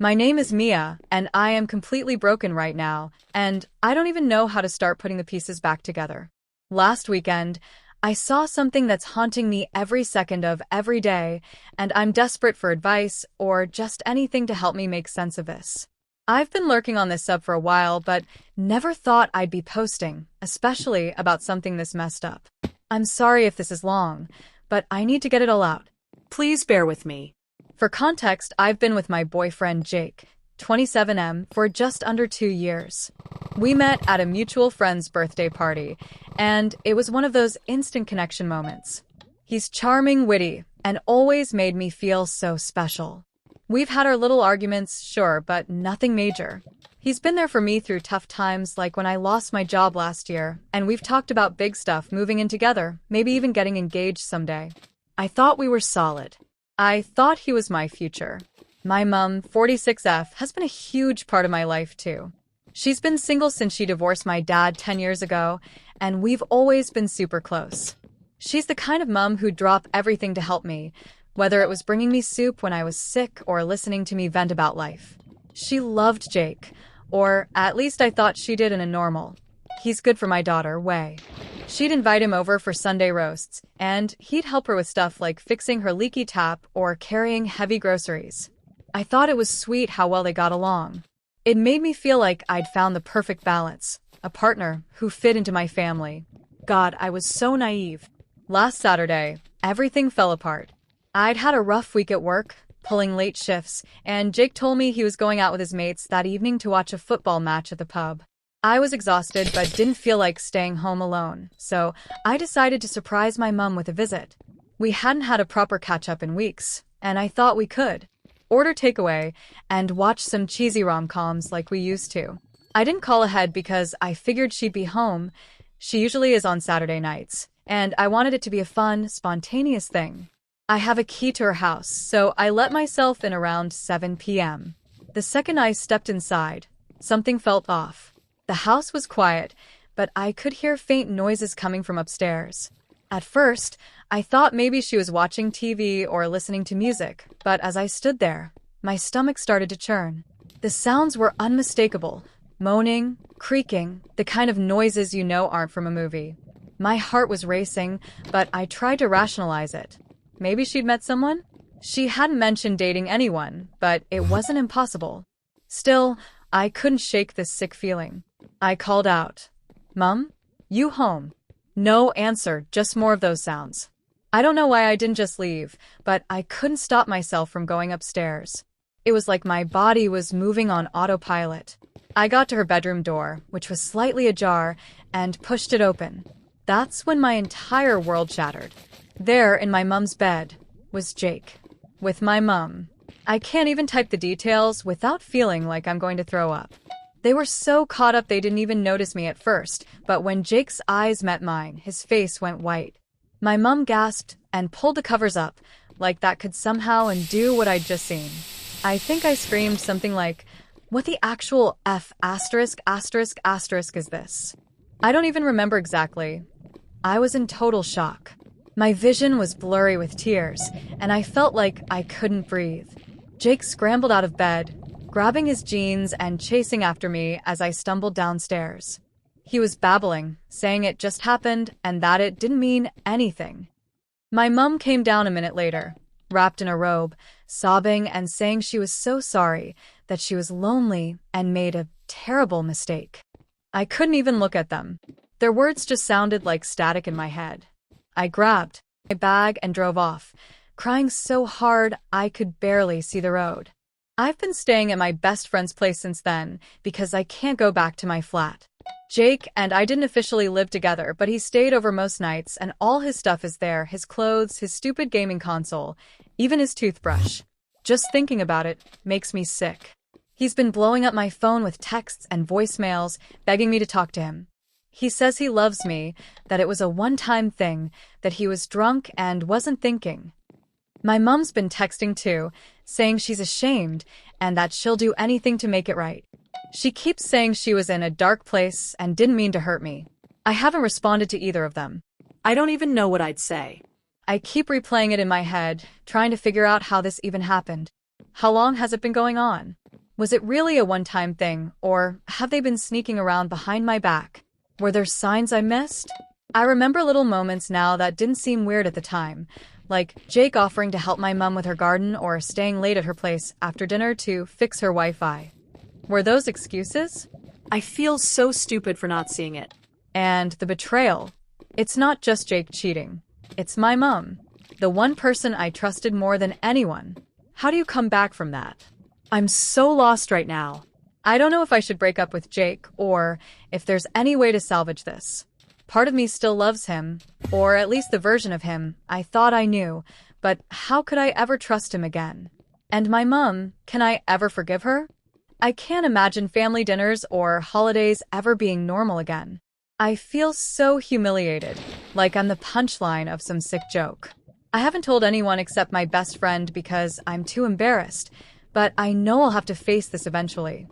My name is Mia, and I am completely broken right now, and I don't even know how to start putting the pieces back together. Last weekend, I saw something that's haunting me every second of every day, and I'm desperate for advice or just anything to help me make sense of this. I've been lurking on this sub for a while, but never thought I'd be posting, especially about something this messed up. I'm sorry if this is long, but I need to get it all out. Please bear with me. For context, I've been with my boyfriend Jake, 27M, for just under 2 years. We met at a mutual friend's birthday party, and it was one of those instant connection moments. He's charming, witty, and always made me feel so special. We've had our little arguments, sure, but nothing major. He's been there for me through tough times like when I lost my job last year, and we've talked about big stuff, moving in together, maybe even getting engaged someday. I thought we were solid. I thought he was my future. My mom, 46F, has been a huge part of my life too. She's been single since she divorced my dad 10 years ago, and we've always been super close. She's the kind of mom who'd drop everything to help me, whether it was bringing me soup when I was sick or listening to me vent about life. She loved Jake, or at least I thought she did in a normal, he's good for my daughter way. She'd invite him over for Sunday roasts, and he'd help her with stuff like fixing her leaky tap or carrying heavy groceries. I thought it was sweet how well they got along. It made me feel like I'd found the perfect balance, a partner who fit into my family. God, I was so naive. Last Saturday, everything fell apart. I'd had a rough week at work, pulling late shifts, and Jake told me he was going out with his mates that evening to watch a football match at the pub. I was exhausted but didn't feel like staying home alone, so I decided to surprise my mom with a visit. We hadn't had a proper catch-up in weeks, and I thought we could order takeaway and watch some cheesy rom-coms like we used to. I didn't call ahead because I figured she'd be home. She usually is on Saturday nights, and I wanted it to be a fun, spontaneous thing. I have a key to her house, so I let myself in around 7 p.m. The second I stepped inside, something felt off. The house was quiet, but I could hear faint noises coming from upstairs. At first, I thought maybe she was watching TV or listening to music, but as I stood there, my stomach started to churn. The sounds were unmistakable, moaning, creaking, the kind of noises you know aren't from a movie. My heart was racing, but I tried to rationalize it. Maybe she'd met someone? She hadn't mentioned dating anyone, but it wasn't impossible. Still, I couldn't shake this sick feeling. I called out, "Mom? You home?" No answer, just more of those sounds. I don't know why I didn't just leave, but I couldn't stop myself from going upstairs. It was like my body was moving on autopilot. I got to her bedroom door, which was slightly ajar, and pushed it open. That's when my entire world shattered. There, in my mom's bed, was Jake. With my mom. I can't even type the details without feeling like I'm going to throw up. They were so caught up they didn't even notice me at first, but when Jake's eyes met mine, his face went white. My mom gasped and pulled the covers up, like that could somehow undo what I'd just seen. I think I screamed something like, "What the actual F asterisk asterisk asterisk is this?" I don't even remember exactly. I was in total shock. My vision was blurry with tears, and I felt like I couldn't breathe. Jake scrambled out of bed, grabbing his jeans and chasing after me as I stumbled downstairs. He was babbling, saying it just happened and that it didn't mean anything. My mom came down a minute later, wrapped in a robe, sobbing and saying she was so sorry, that she was lonely and made a terrible mistake. I couldn't even look at them. Their words just sounded like static in my head. I grabbed my bag and drove off, crying so hard I could barely see the road. I've been staying at my best friend's place since then because I can't go back to my flat. Jake and I didn't officially live together, but he stayed over most nights and all his stuff is there, his clothes, his stupid gaming console, even his toothbrush. Just thinking about it makes me sick. He's been blowing up my phone with texts and voicemails, begging me to talk to him. He says he loves me, that it was a one-time thing, that he was drunk and wasn't thinking. My mom's been texting too, saying she's ashamed and that she'll do anything to make it right. She keeps saying she was in a dark place and didn't mean to hurt me. I haven't responded to either of them. I don't even know what I'd say. I keep replaying it in my head, trying to figure out how this even happened. How long has it been going on? Was it really a one-time thing, or have they been sneaking around behind my back? Were there signs I missed? I remember little moments now that didn't seem weird at the time, like Jake offering to help my mum with her garden or staying late at her place after dinner to fix her Wi-Fi. Were those excuses? I feel so stupid for not seeing it. And the betrayal. It's not just Jake cheating. It's my mum, the one person I trusted more than anyone. How do you come back from that? I'm so lost right now. I don't know if I should break up with Jake or if there's any way to salvage this. Part of me still loves him, or at least the version of him I thought I knew, but how could I ever trust him again? And my mum, can I ever forgive her? I can't imagine family dinners or holidays ever being normal again. I feel so humiliated, like I'm the punchline of some sick joke. I haven't told anyone except my best friend because I'm too embarrassed, but I know I'll have to face this eventually.